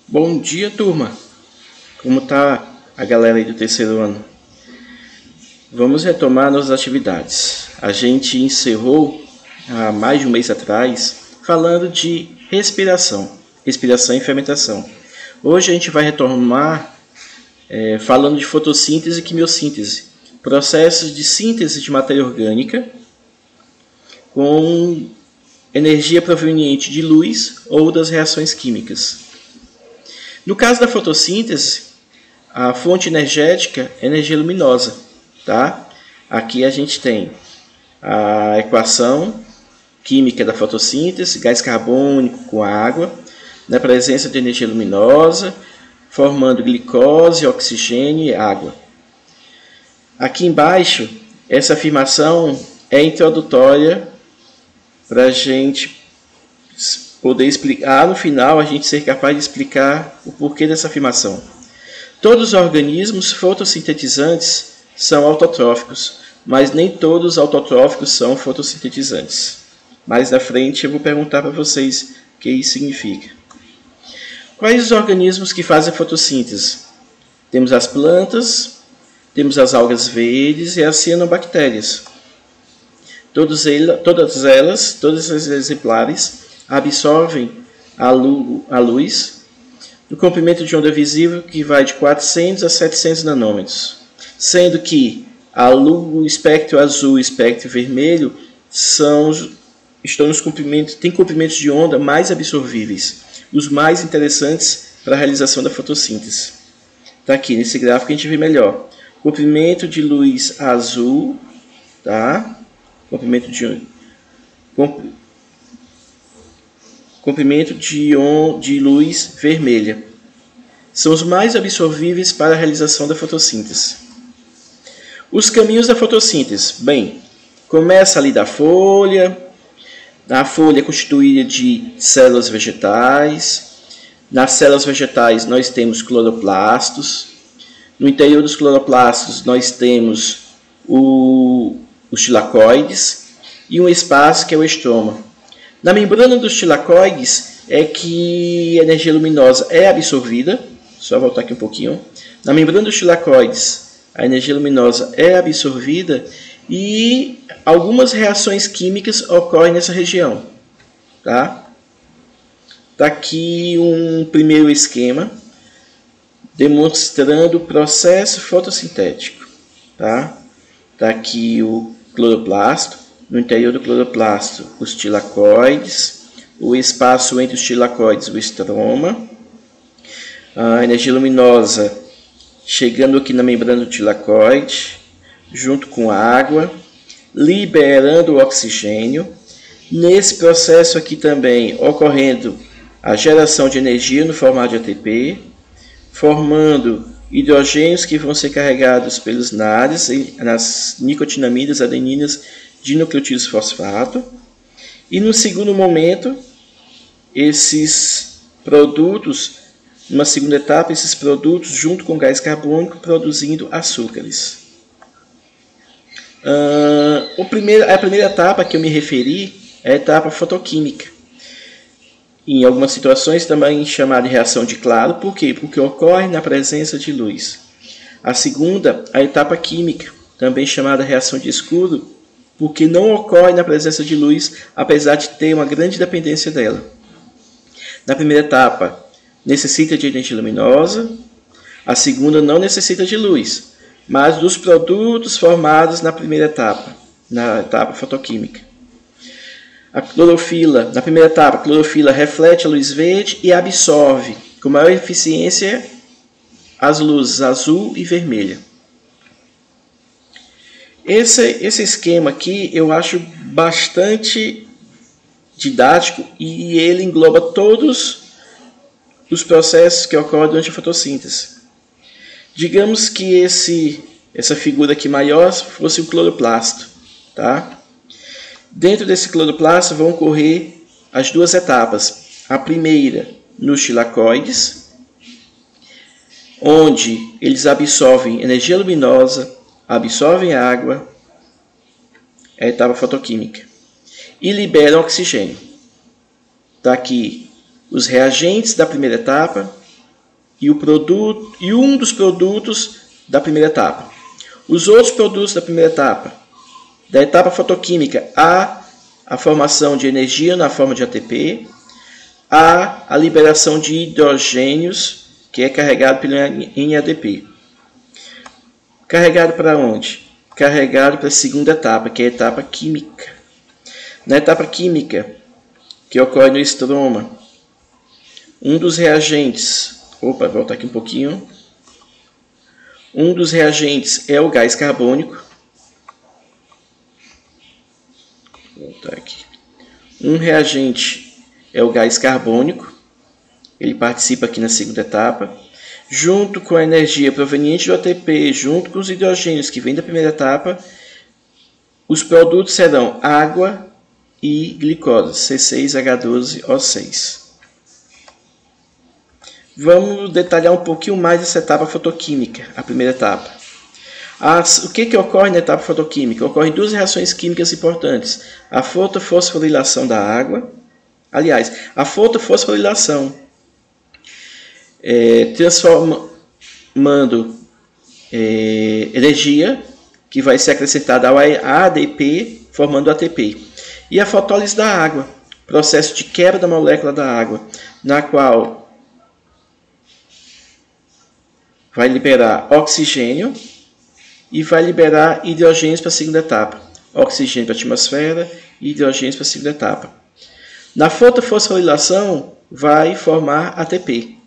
Bom dia, turma! Como tá a galera aí do terceiro ano? Vamos retomar nossas atividades. A gente encerrou há mais de um mês atrás falando de respiração e fermentação. Hoje a gente vai retomar falando de fotossíntese e quimiossíntese, processos de síntese de matéria orgânica com energia proveniente de luz ou das reações químicas. No caso da fotossíntese, a fonte energética é energia luminosa. Tá? Aqui a gente tem a equação química da fotossíntese, gás carbônico com água, na presença de energia luminosa, formando glicose, oxigênio e água. Aqui embaixo, essa afirmação é introdutória para a gente poder explicar, no final, a gente ser capaz de explicar o porquê dessa afirmação. Todos os organismos fotossintetizantes são autotróficos, mas nem todos os autotróficos são fotossintetizantes. Mais na frente eu vou perguntar para vocês o que isso significa. Quais os organismos que fazem fotossíntese? Temos as plantas, temos as algas verdes e as cianobactérias. Todos esses exemplares absorvem a luz no comprimento de onda visível que vai de 400 a 700 nanômetros, sendo que o espectro azul e o espectro vermelho têm comprimentos de onda mais absorvíveis, os mais interessantes para a realização da fotossíntese. Está aqui nesse gráfico a gente vê melhor. Comprimento de luz azul, tá? Comprimento de luz vermelha. São os mais absorvíveis para a realização da fotossíntese. Os caminhos da fotossíntese. Bem, começa ali da folha. A folha é constituída de células vegetais. Nas células vegetais nós temos cloroplastos. No interior dos cloroplastos nós temos os tilacoides e um espaço que é o estroma. Na membrana dos tilacoides é que a energia luminosa é absorvida. Só voltar aqui um pouquinho. Na membrana dos tilacoides, a energia luminosa é absorvida e algumas reações químicas ocorrem nessa região. Tá? Tá aqui um primeiro esquema demonstrando o processo fotossintético. Tá? Tá aqui o cloroplasto. No interior do cloroplasto, os tilacoides, o espaço entre os tilacoides, o estroma, a energia luminosa chegando aqui na membrana do tilacoide, junto com a água, liberando o oxigênio. Nesse processo aqui também ocorrendo a geração de energia no formato de ATP, formando hidrogênios que vão ser carregados pelos NADs, nas nicotinamidas, adeninas, dinucleotídeos fosfato. E no segundo momento, esses produtos, numa segunda etapa, esses produtos junto com gás carbônico produzindo açúcares. A primeira etapa que eu me referi é a etapa fotoquímica. Em algumas situações também chamada de reação de claro. Por quê? Porque ocorre na presença de luz. A segunda, a etapa química, também chamada reação de escuro, porque não ocorre na presença de luz, apesar de ter uma grande dependência dela. Na primeira etapa, necessita de energia luminosa. A segunda não necessita de luz, mas dos produtos formados na primeira etapa, na etapa fotoquímica. A clorofila, na primeira etapa, a clorofila reflete a luz verde e absorve com maior eficiência as luzes azul e vermelha. Esse esquema aqui eu acho bastante didático e ele engloba todos os processos que ocorrem durante a fotossíntese. Digamos que essa figura aqui maior fosse o cloroplasto. Tá? Dentro desse cloroplasto vão ocorrer as duas etapas. A primeira nos tilacoides, onde eles absorvem energia luminosa, absorvem água, é a etapa fotoquímica, e liberam oxigênio. Está aqui os reagentes da primeira etapa e um dos produtos da primeira etapa. Os outros produtos da primeira etapa, da etapa fotoquímica, há a formação de energia na forma de ATP, há a liberação de hidrogênios, que é carregado pelo NADP. Carregado para onde? Carregado para a segunda etapa, que é a etapa química. Na etapa química, que ocorre no estroma, um dos reagentes, vou voltar aqui um pouquinho, um dos reagentes é o gás carbônico. Vou voltar aqui. Um reagente é o gás carbônico, ele participa aqui na segunda etapa, junto com a energia proveniente do ATP, junto com os hidrogênios que vêm da primeira etapa, os produtos serão água e glicose, C6H12O6. Vamos detalhar um pouquinho mais essa etapa fotoquímica, a primeira etapa. O que ocorre na etapa fotoquímica? Ocorrem duas reações químicas importantes. A fotofosforilação da água. Aliás, a fotofosforilação transformando energia, que vai ser acrescentada ao ADP, formando ATP. E a fotólise da água, processo de quebra da molécula da água, na qual vai liberar oxigênio e vai liberar hidrogênios para a segunda etapa. Oxigênio para a atmosfera e hidrogênios para a segunda etapa. Na fotofosforilação vai formar ATP.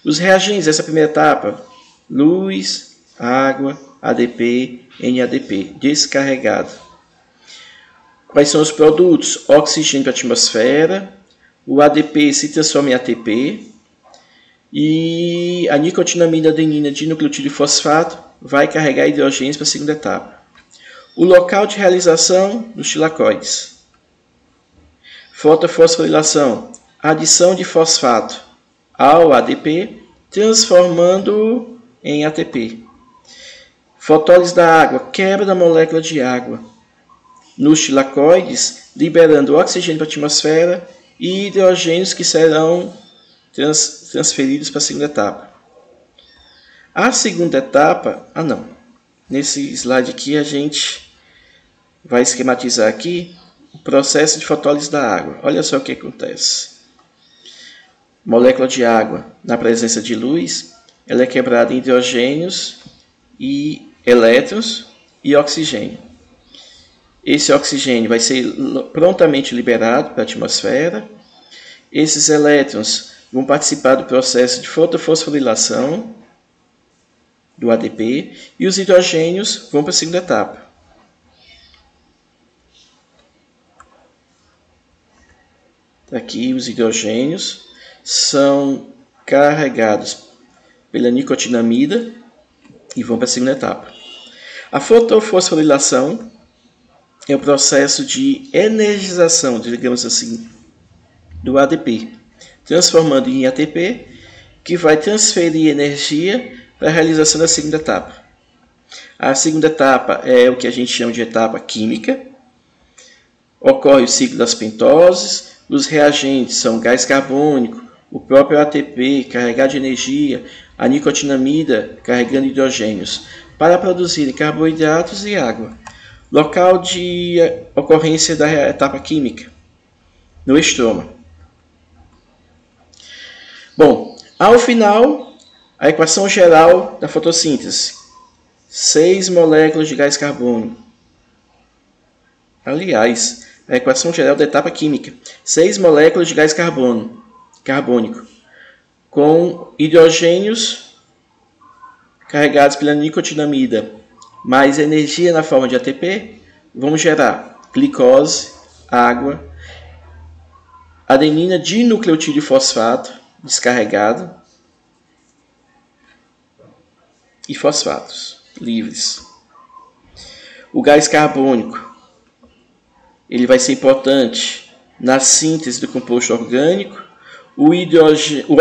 Os reagentes dessa primeira etapa, luz, água, ADP, NADP, descarregado. Quais são os produtos? Oxigênio para a atmosfera, o ADP se transforma em ATP, e a nicotinamida adenina dinucleotídeo fosfato vai carregar hidrogênios para a segunda etapa. O local de realização dos tilacoides. Fotofosforilação, adição de fosfato ao ADP, transformando em ATP. Fotólise da água, quebra da molécula de água nos tilacoides, liberando oxigênio para a atmosfera e hidrogênios que serão transferidos para a segunda etapa. A segunda etapa, nesse slide aqui a gente vai esquematizar aqui o processo de fotólise da água. Olha só o que acontece. Molécula de água na presença de luz, ela é quebrada em hidrogênios e elétrons e oxigênio. Esse oxigênio vai ser prontamente liberado para a atmosfera. Esses elétrons vão participar do processo de fotofosforilação do ADP e os hidrogênios vão para a segunda etapa. Aqui os hidrogênios são carregados pela nicotinamida e vão para a segunda etapa. A fotofosforilação é o processo de energização, digamos assim, do ADP, transformando em ATP, que vai transferir energia para a realização da segunda etapa. A segunda etapa é o que a gente chama de etapa química. Ocorre o ciclo das pentoses, os reagentes são gás carbônico, o próprio ATP carregado de energia, a nicotinamida carregando hidrogênios, para produzirem carboidratos e água. Local de ocorrência da etapa química, no estroma. Bom, ao final, a equação geral da fotossíntese. 6 moléculas de gás carbônico. Aliás, a equação geral da etapa química. 6 moléculas de gás carbônico, com hidrogênios carregados pela nicotinamida, mais energia na forma de ATP, vão gerar glicose, água, adenina dinucleotídeo fosfato, descarregado, e fosfatos livres. O gás carbônico, ele vai ser importante na síntese do composto orgânico. O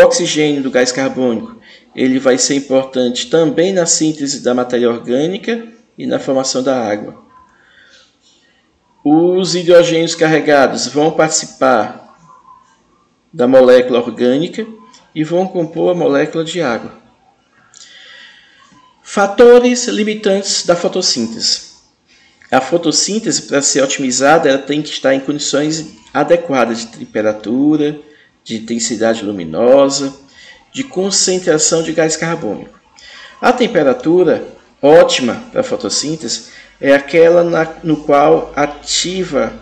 oxigênio do gás carbônico, ele vai ser importante também na síntese da matéria orgânica e na formação da água. Os hidrogênios carregados vão participar da molécula orgânica e vão compor a molécula de água. Fatores limitantes da fotossíntese. A fotossíntese, para ser otimizada, ela tem que estar em condições adequadas de temperatura, de intensidade luminosa, de concentração de gás carbônico. A temperatura ótima para a fotossíntese é aquela no qual ativa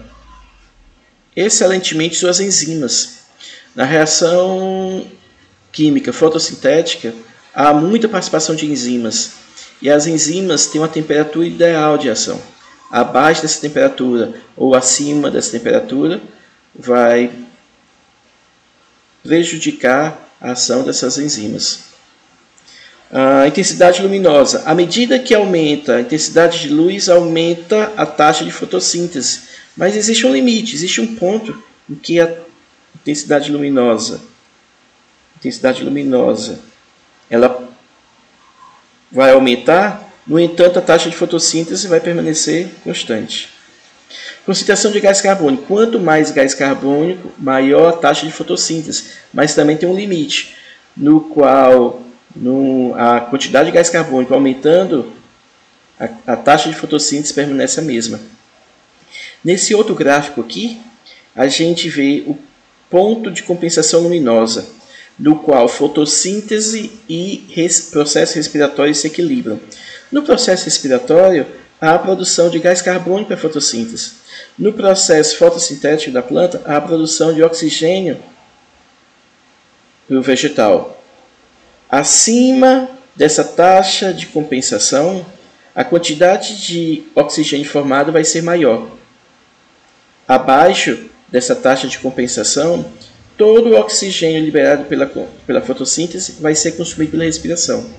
excelentemente suas enzimas. Na reação química fotossintética, há muita participação de enzimas, e as enzimas têm uma temperatura ideal de ação. Abaixo dessa temperatura ou acima dessa temperatura vai prejudicar a ação dessas enzimas. A intensidade luminosa. À medida que aumenta a intensidade de luz, aumenta a taxa de fotossíntese. Mas existe um limite, existe um ponto em que a intensidade luminosa ela vai aumentar, no entanto a taxa de fotossíntese vai permanecer constante. Concentração de gás carbônico. Quanto mais gás carbônico, maior a taxa de fotossíntese, mas também tem um limite, no qual a quantidade de gás carbônico aumentando, a taxa de fotossíntese permanece a mesma. Nesse outro gráfico aqui, a gente vê o ponto de compensação luminosa, no qual fotossíntese e processo respiratório se equilibram. No processo respiratório, há a produção de gás carbônico para a fotossíntese. No processo fotossintético da planta, há a produção de oxigênio para o vegetal. Acima dessa taxa de compensação, a quantidade de oxigênio formada vai ser maior. Abaixo dessa taxa de compensação, todo o oxigênio liberado pela fotossíntese vai ser consumido pela respiração.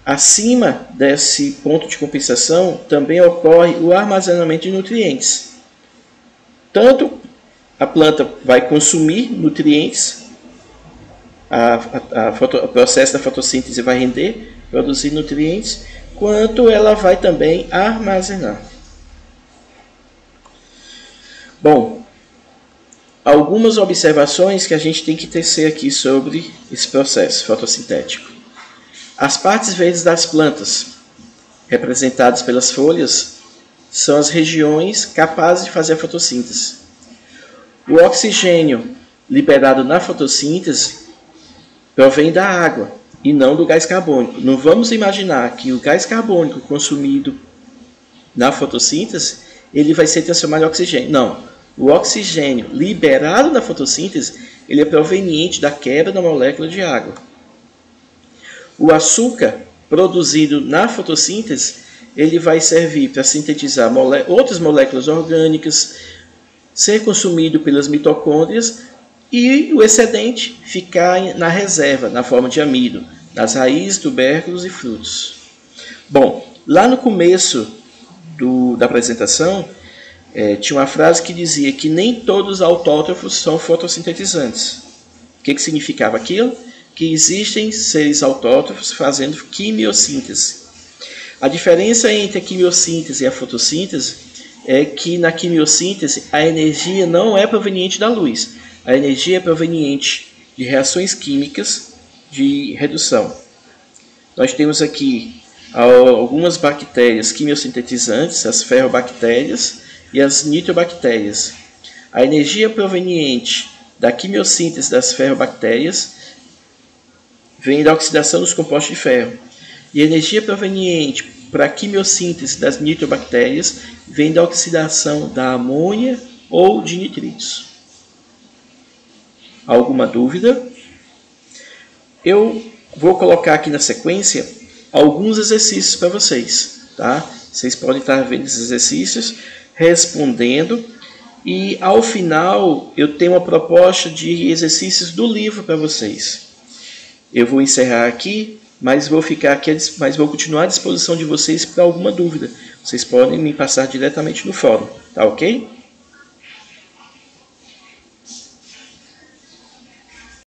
Acima desse ponto de compensação, também ocorre o armazenamento de nutrientes. Tanto a planta vai consumir nutrientes, o processo da fotossíntese vai render, produzir nutrientes, quanto ela vai também armazenar. Bom, algumas observações que a gente tem que tecer aqui sobre esse processo fotossintético. As partes verdes das plantas, representadas pelas folhas, são as regiões capazes de fazer a fotossíntese. O oxigênio liberado na fotossíntese provém da água e não do gás carbônico. Não vamos imaginar que o gás carbônico consumido na fotossíntese ele vai ser transformado em oxigênio. Não. O oxigênio liberado na fotossíntese ele é proveniente da quebra da molécula de água. O açúcar produzido na fotossíntese ele vai servir para sintetizar outras moléculas orgânicas, ser consumido pelas mitocôndrias e o excedente ficar na reserva, na forma de amido, nas raízes, tubérculos e frutos. Bom, lá no começo da apresentação, tinha uma frase que dizia que nem todos os autótrofos são fotossintetizantes. O que significava aquilo? Que existem seres autótrofos fazendo quimiossíntese. A diferença entre a quimiossíntese e a fotossíntese é que na quimiossíntese a energia não é proveniente da luz. A energia é proveniente de reações químicas de redução. Nós temos aqui algumas bactérias quimiosintetizantes, as ferrobactérias e as nitrobactérias. A energia proveniente da quimiossíntese das ferrobactérias vem da oxidação dos compostos de ferro. E a energia proveniente para a quimiossíntese das nitrobactérias vem da oxidação da amônia ou de nitritos. Alguma dúvida? Eu vou colocar aqui na sequência alguns exercícios para vocês, tá? Vocês podem estar vendo esses exercícios, respondendo, e ao final eu tenho uma proposta de exercícios do livro para vocês. Eu vou encerrar aqui, mas vou continuar à disposição de vocês para alguma dúvida. Vocês podem me passar diretamente no fórum, tá ok?